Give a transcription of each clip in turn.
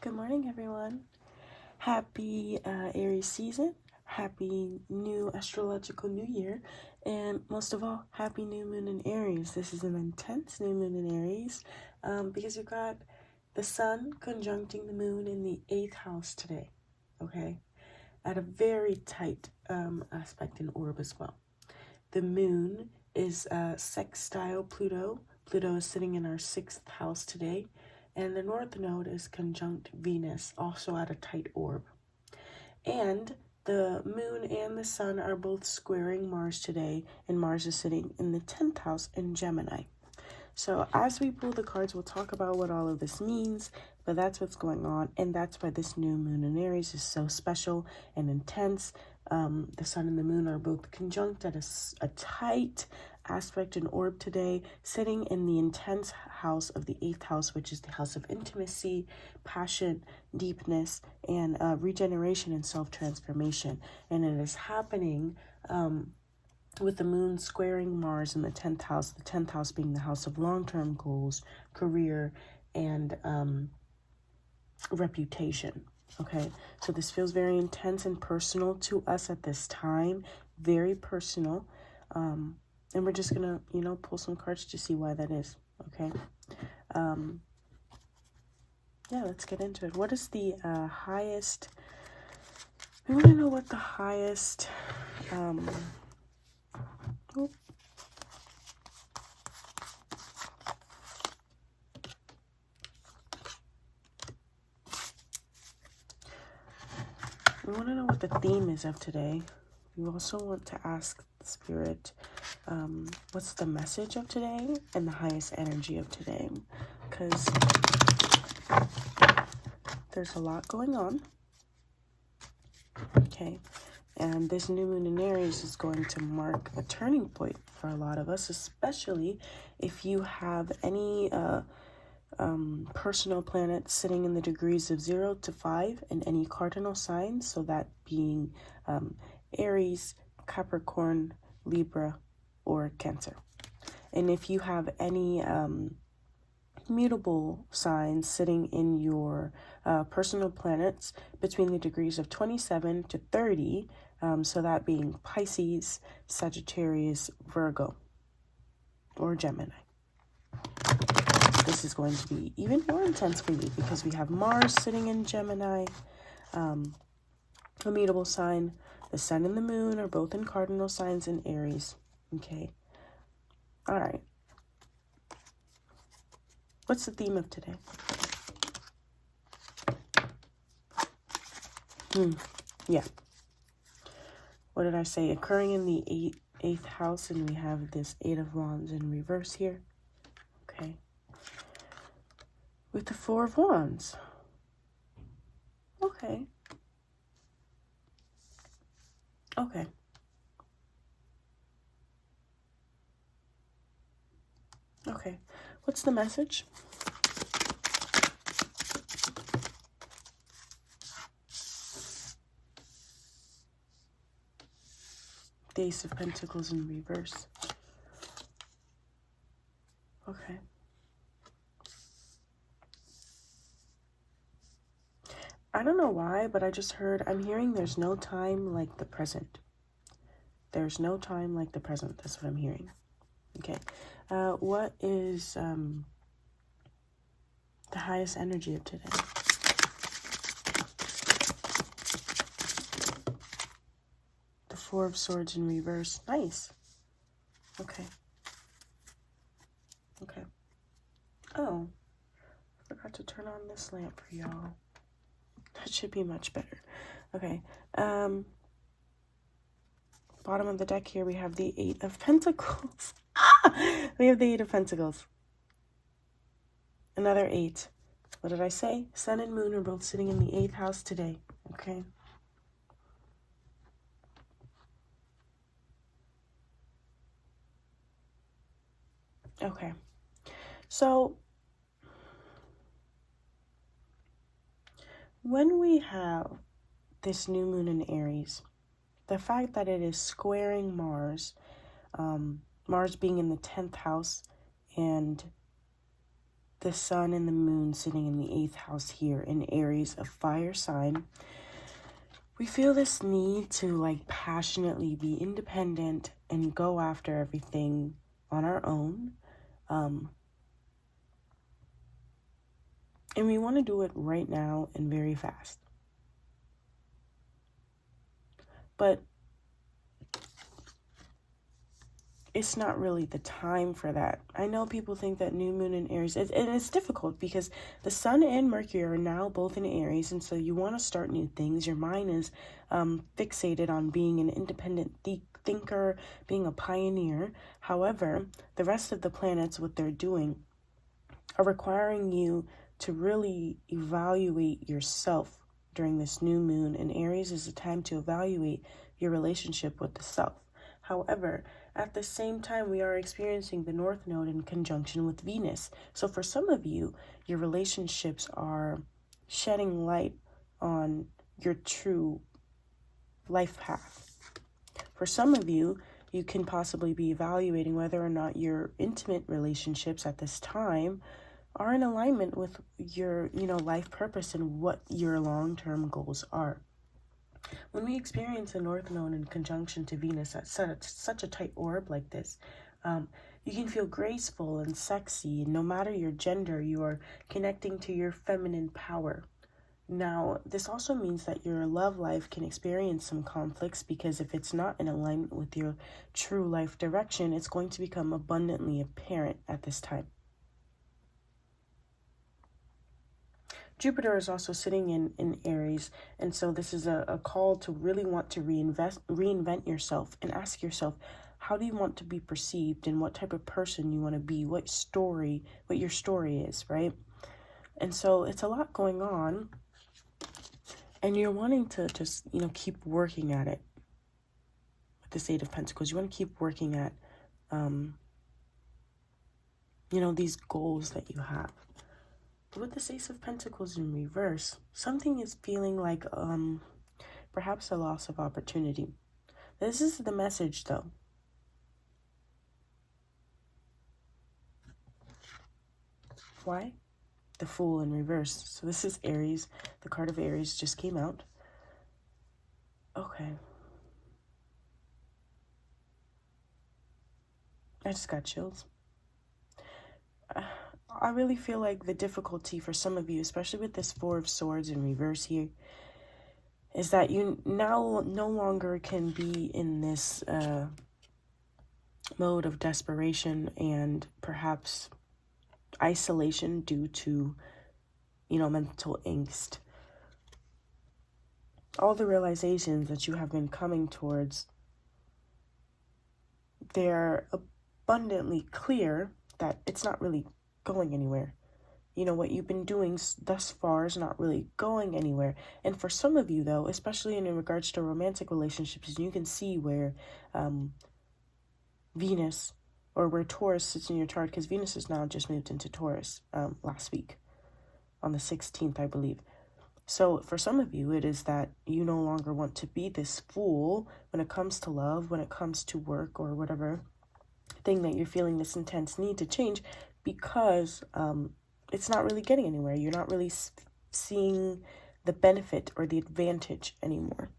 Good morning, everyone. Happy Aries season. Happy new astrological new year. And most of all, happy new moon in Aries. This is an intense new moon in Aries because you've got the sun conjuncting the moon in the 8th house today, okay? At a very tight aspect in orb as well. The moon is sextile Pluto. Pluto is sitting in our 6th house today. And the North Node is conjunct Venus, also at a tight orb. And the moon and the sun are both squaring Mars today, and Mars is sitting in the 10th house in Gemini. So as we pull the cards, we'll talk about what all of this means, but that's what's going on, and that's why this new moon in Aries is so special and intense. The sun and the moon are both conjunct at a tight aspect in orb today, sitting in the intense house of the 8th house, which is the house of intimacy, passion, deepness, and regeneration and self-transformation. And it is happening with the moon squaring Mars in the 10th house being the house of long-term goals, career, and reputation. Okay, so this feels very intense and personal to us at this time, very personal. And we're just gonna, pull some cards to see why that is. Okay. Yeah, let's get into it. What is the highest? We want to know what the highest. We want to know what the theme is of today. We also want to ask the Spirit, what's the message of today and the highest energy of today? Because there's a lot going on. Okay. And this new moon in Aries is going to mark a turning point for a lot of us, especially if you have any personal planets sitting in the degrees of 0 to 5 in any cardinal signs, so that being Aries, Capricorn, Libra, or Cancer. And if you have any mutable signs sitting in your personal planets between the degrees of 27 to 30, so that being Pisces, Sagittarius, Virgo, or Gemini. This is going to be even more intense for you because we have Mars sitting in Gemini, a mutable sign. The sun and the moon are both in cardinal signs in Aries. Okay. All right. What's the theme of today? Yeah. What did I say? Occurring in the 8th house, and we have this 8 of Wands in reverse here. Okay. With the 4 of Wands. Okay. Okay. Okay. What's the message? The Ace of Pentacles in reverse. Okay. I don't know why, but I just heard, I'm hearing there's no time like the present. There's no time like the present. That's what I'm hearing. Okay. What is the highest energy of today? The 4 of Swords in reverse. Nice. Okay. Okay. Oh, I forgot to turn on this lamp for y'all. That should be much better. Okay. Bottom of the deck here, we have the 8 of Pentacles. We have the 8 of Pentacles. Another 8. What did I say? Sun and moon are both sitting in the 8th house today. Okay. Okay. So when we have this new moon in Aries, the fact that it is squaring Mars, Mars being in the 10th house, and the sun and the moon sitting in the 8th house here in Aries, a fire sign, we feel this need to like passionately be independent and go after everything on our own. And we want to do it right now and very fast. But it's not really the time for that. I know people think that new moon in Aries, and it's difficult because the sun and Mercury are now both in Aries, and so you want to start new things. Your mind is fixated on being an independent thinker, being a pioneer. However, the rest of the planets, what they're doing, are requiring you to really evaluate yourself during this new moon. And Aries is a time to evaluate your relationship with the self. However, at the same time, we are experiencing the North Node in conjunction with Venus. So for some of you, your relationships are shedding light on your true life path. For some of you, you can possibly be evaluating whether or not your intimate relationships at this time are in alignment with your, life purpose and what your long-term goals are. When we experience a North Node in conjunction to Venus at such a tight orb like this, you can feel graceful and sexy. No matter your gender, you are connecting to your feminine power. Now, this also means that your love life can experience some conflicts because if it's not in alignment with your true life direction, it's going to become abundantly apparent at this time. Jupiter is also sitting in Aries, and so this is a call to really want to reinvent yourself and ask yourself, how do you want to be perceived and what type of person you want to be, what your story is, right? And so it's a lot going on, and you're wanting to just, keep working at it. With this Eight of Pentacles, you want to keep working at, these goals that you have. But with this Ace of Pentacles in reverse, something is feeling like perhaps a loss of opportunity. This is the message, though. Why? The Fool in reverse. So this is Aries. The card of Aries just came out. Okay. I just got chills. I really feel like the difficulty for some of you, especially with this Four of Swords in reverse here, is that you now no longer can be in this mode of desperation and perhaps isolation due to, mental angst. All the realizations that you have been coming towards, they're abundantly clear that it's not really going anywhere. What you've been doing thus far is not really going anywhere. And for some of you, though, especially in regards to romantic relationships, you can see where Venus, or where Taurus sits in your chart, because Venus has now just moved into Taurus last week on the 16th, I believe. So for some of you, it is that you no longer want to be this fool when it comes to love, when it comes to work, or whatever thing that you're feeling this intense need to change, because it's not really getting anywhere. You're not really seeing the benefit or the advantage anymore.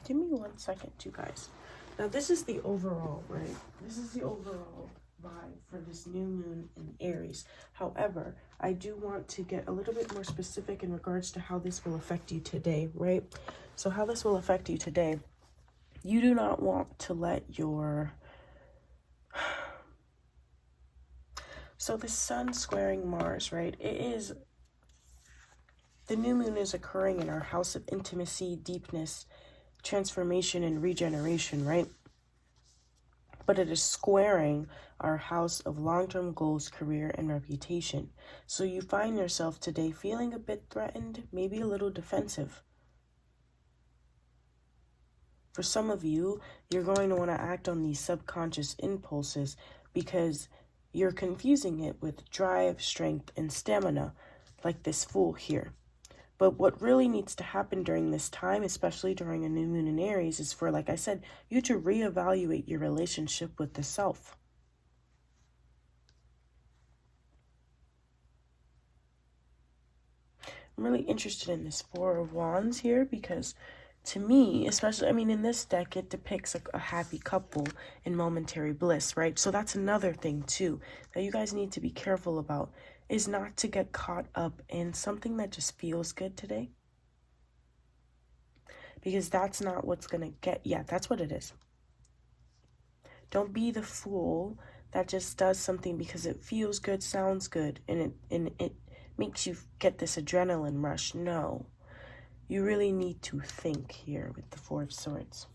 Give me 1 second, you guys. Now, this is the overall, right? This is the overall vibe for this new moon in Aries. However, I do want to get a little bit more specific in regards to how this will affect you today, right? So how this will affect you today. You do not want to let your... So the sun squaring Mars, right? The new moon is occurring in our house of intimacy, deepness, transformation, and regeneration, right? But it is squaring our house of long-term goals, career, and reputation. So you find yourself today feeling a bit threatened, maybe a little defensive. For some of you, you're going to want to act on these subconscious impulses because you're confusing it with drive, strength, and stamina, like this Fool here. But what really needs to happen during this time, especially during a new moon in Aries, is for, like I said, you to reevaluate your relationship with the self. I'm really interested in this Four of Wands here because to me, especially, I mean, in this deck, it depicts a happy couple in momentary bliss, right? So that's another thing too that you guys need to be careful about, is not to get caught up in something that just feels good today. Because that's not what's going to get, yeah, that's what it is. Don't be the fool that just does something because it feels good, sounds good, and it makes you get this adrenaline rush. No. You really need to think here with the Four of Swords.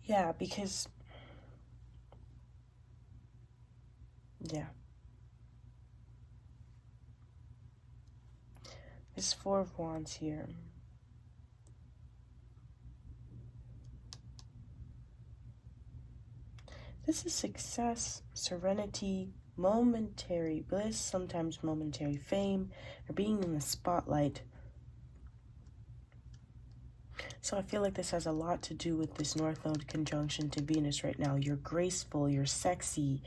Yeah, because, yeah. This Four of Wands here. This is success, serenity, momentary bliss, sometimes momentary fame, or being in the spotlight. So I feel like this has a lot to do with this North Node conjunction to Venus right now. You're graceful, you're sexy,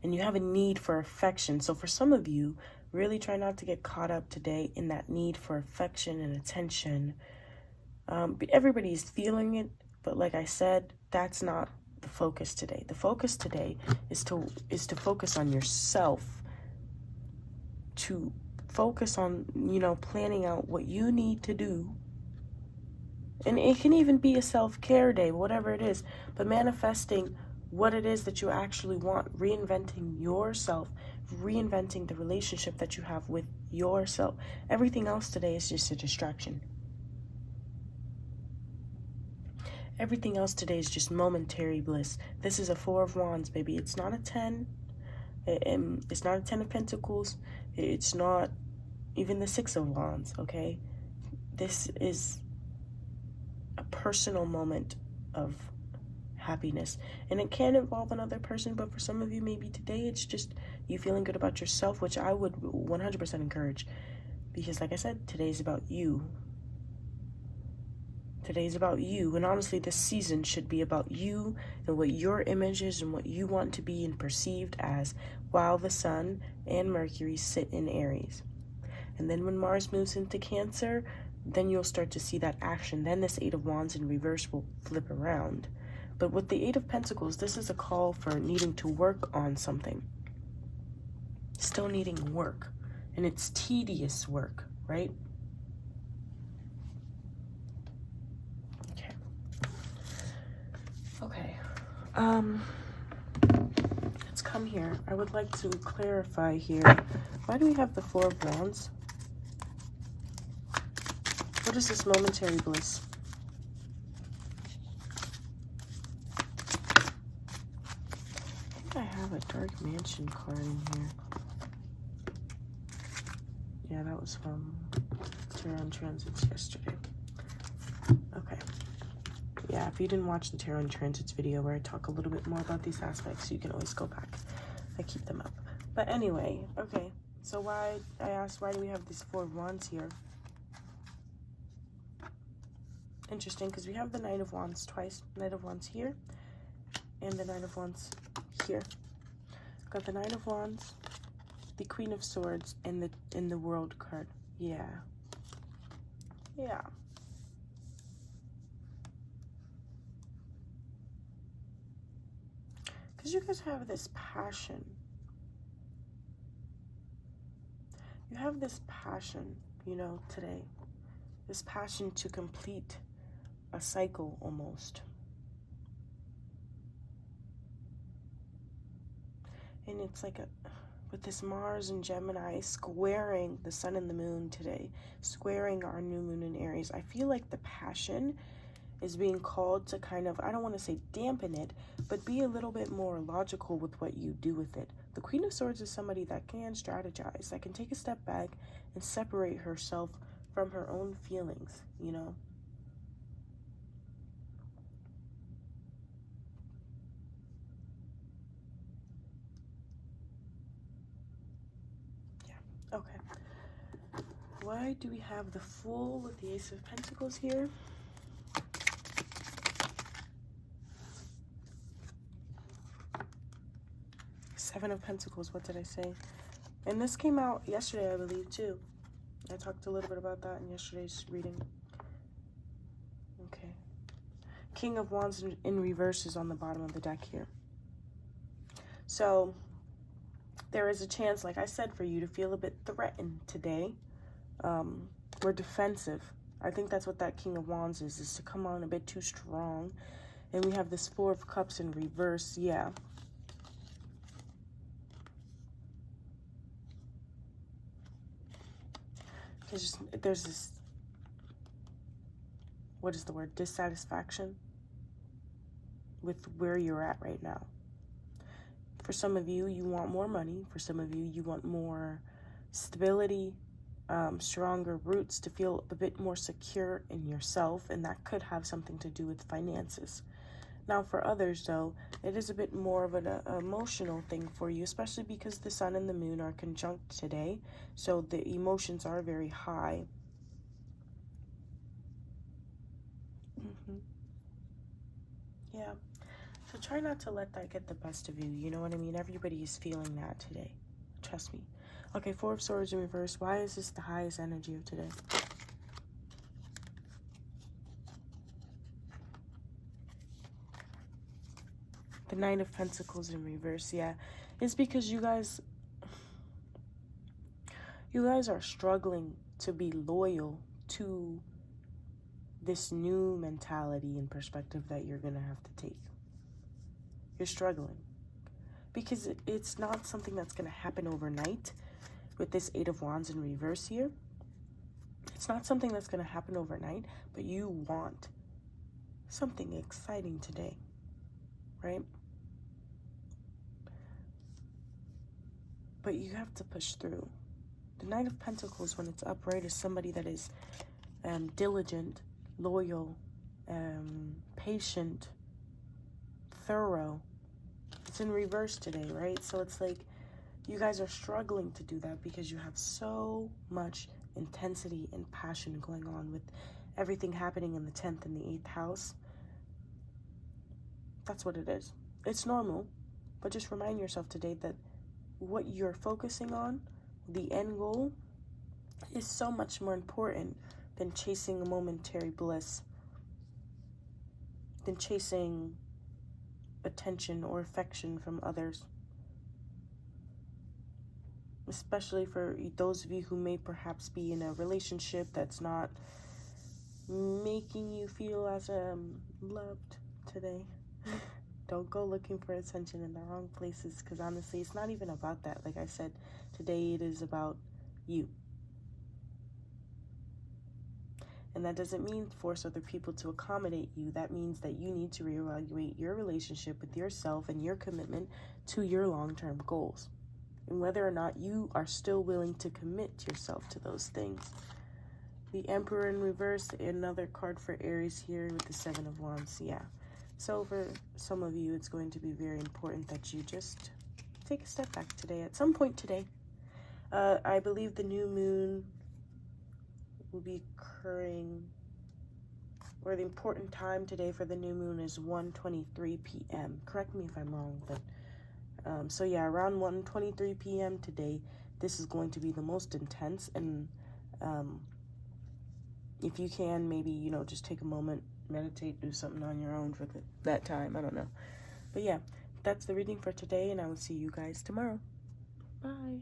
and you have a need for affection. So for some of you, really try not to get caught up today in that need for affection and attention. Everybody's feeling it, but like I said, that's not the focus today. The focus today is to focus on yourself, to focus on, planning out what you need to do. And it can even be a self-care day, whatever it is, but manifesting what it is that you actually want, reinventing yourself, reinventing the relationship that you have with yourself. Everything else today is just a distraction. Everything else today is just momentary bliss. This is a Four of Wands, baby. It's not a 10. It's not a 10 of Pentacles. It's not even the Six of Wands, okay? This is a personal moment of happiness. And it can involve another person, but for some of you, maybe today, it's just you feeling good about yourself, which I would 100% encourage. Because like I said, today's about you. Today's about you, and honestly, this season should be about you and what your image is and what you want to be and perceived as, while the Sun and Mercury sit in Aries. And then when Mars moves into Cancer, then you'll start to see that action. Then this Eight of Wands in reverse will flip around. But with the Eight of Pentacles, this is a call for needing to work on something. Still needing work. And it's tedious work, right? Okay, let's come here. I would like to clarify here. Why do we have the Four of Wands? What is this momentary bliss? I think I have a Dark Mansion card in here. Yeah, that was from Tarot Transits yesterday. Okay. Yeah, if you didn't watch the Tarot and Transits video where I talk a little bit more about these aspects, you can always go back. I keep them up. But anyway, okay. So I asked, why do we have these Four of Wands here? Interesting, because we have the Nine of Wands twice. Knight of Wands here, and the Nine of Wands here. Got the Nine of Wands, the Queen of Swords, and the World card. Yeah. Yeah. Because you guys have this passion. You have this passion, today. This passion to complete a cycle almost. And it's like with this Mars and Gemini squaring the Sun and the Moon today, squaring our new moon in Aries, I feel like the passion is being called to kind of, I don't want to say dampen it, but be a little bit more logical with what you do with it. The Queen of Swords is somebody that can strategize, that can take a step back and separate herself from her own feelings, Yeah. Okay. Why do we have the Fool with the Ace of Pentacles here? Seven of Pentacles, what did I say? And this came out yesterday, I believe, too. I talked a little bit about that in yesterday's reading. Okay. King of Wands in reverse is on the bottom of the deck here. So there is a chance, like I said, for you to feel a bit threatened today. Or defensive. I think that's what that King of Wands is to come on a bit too strong. And we have this Four of Cups in reverse. Yeah. There's this, what is the word? Dissatisfaction with where you're at right now. For some of you, you want more money. For some of you, you want more stability, stronger roots, to feel a bit more secure in yourself. And that could have something to do with finances. Now, for others, though, it is a bit more of an emotional thing for you, especially because the sun and the moon are conjunct today. So the emotions are very high. Yeah. So try not to let that get the best of you. You know what I mean? Everybody is feeling that today. Trust me. Okay, Four of Swords in reverse. Why is this the highest energy of today? The Nine of Pentacles in reverse, yeah. It's because you guys are struggling to be loyal to this new mentality and perspective that you're going to have to take. You're struggling. Because it's not something that's going to happen overnight with this Eight of Wands in reverse here. It's not something that's going to happen overnight, but you want something exciting today, right? But you have to push through. The Knight of Pentacles, when it's upright, is somebody that is diligent, loyal, patient, thorough. It's in reverse today, right? So it's like you guys are struggling to do that because you have so much intensity and passion going on with everything happening in the 10th and the 8th house. That's what it is. It's normal, but just remind yourself today that what you're focusing on, the end goal, is so much more important than chasing a momentary bliss, than chasing attention or affection from others. Especially for those of you who may perhaps be in a relationship that's not making you feel as loved today. Don't go looking for attention in the wrong places, because honestly, it's not even about that. Like I said, today it is about you. And that doesn't mean force other people to accommodate you. That means that you need to reevaluate your relationship with yourself and your commitment to your long-term goals. And whether or not you are still willing to commit yourself to those things. The Emperor in reverse, another card for Aries here with the Seven of Wands. Yeah. So for some of you, it's going to be very important that you just take a step back today. At some point today, I believe the new moon will be occurring, or the important time today for the new moon is 1:23 p.m. Correct me if I'm wrong, but so yeah, around 1:23 p.m. today, this is going to be the most intense. And if you can, maybe, you know, just take a moment, meditate, do something on your own for that time. I don't know. But yeah, that's the reading for today, and I will see you guys tomorrow. Bye.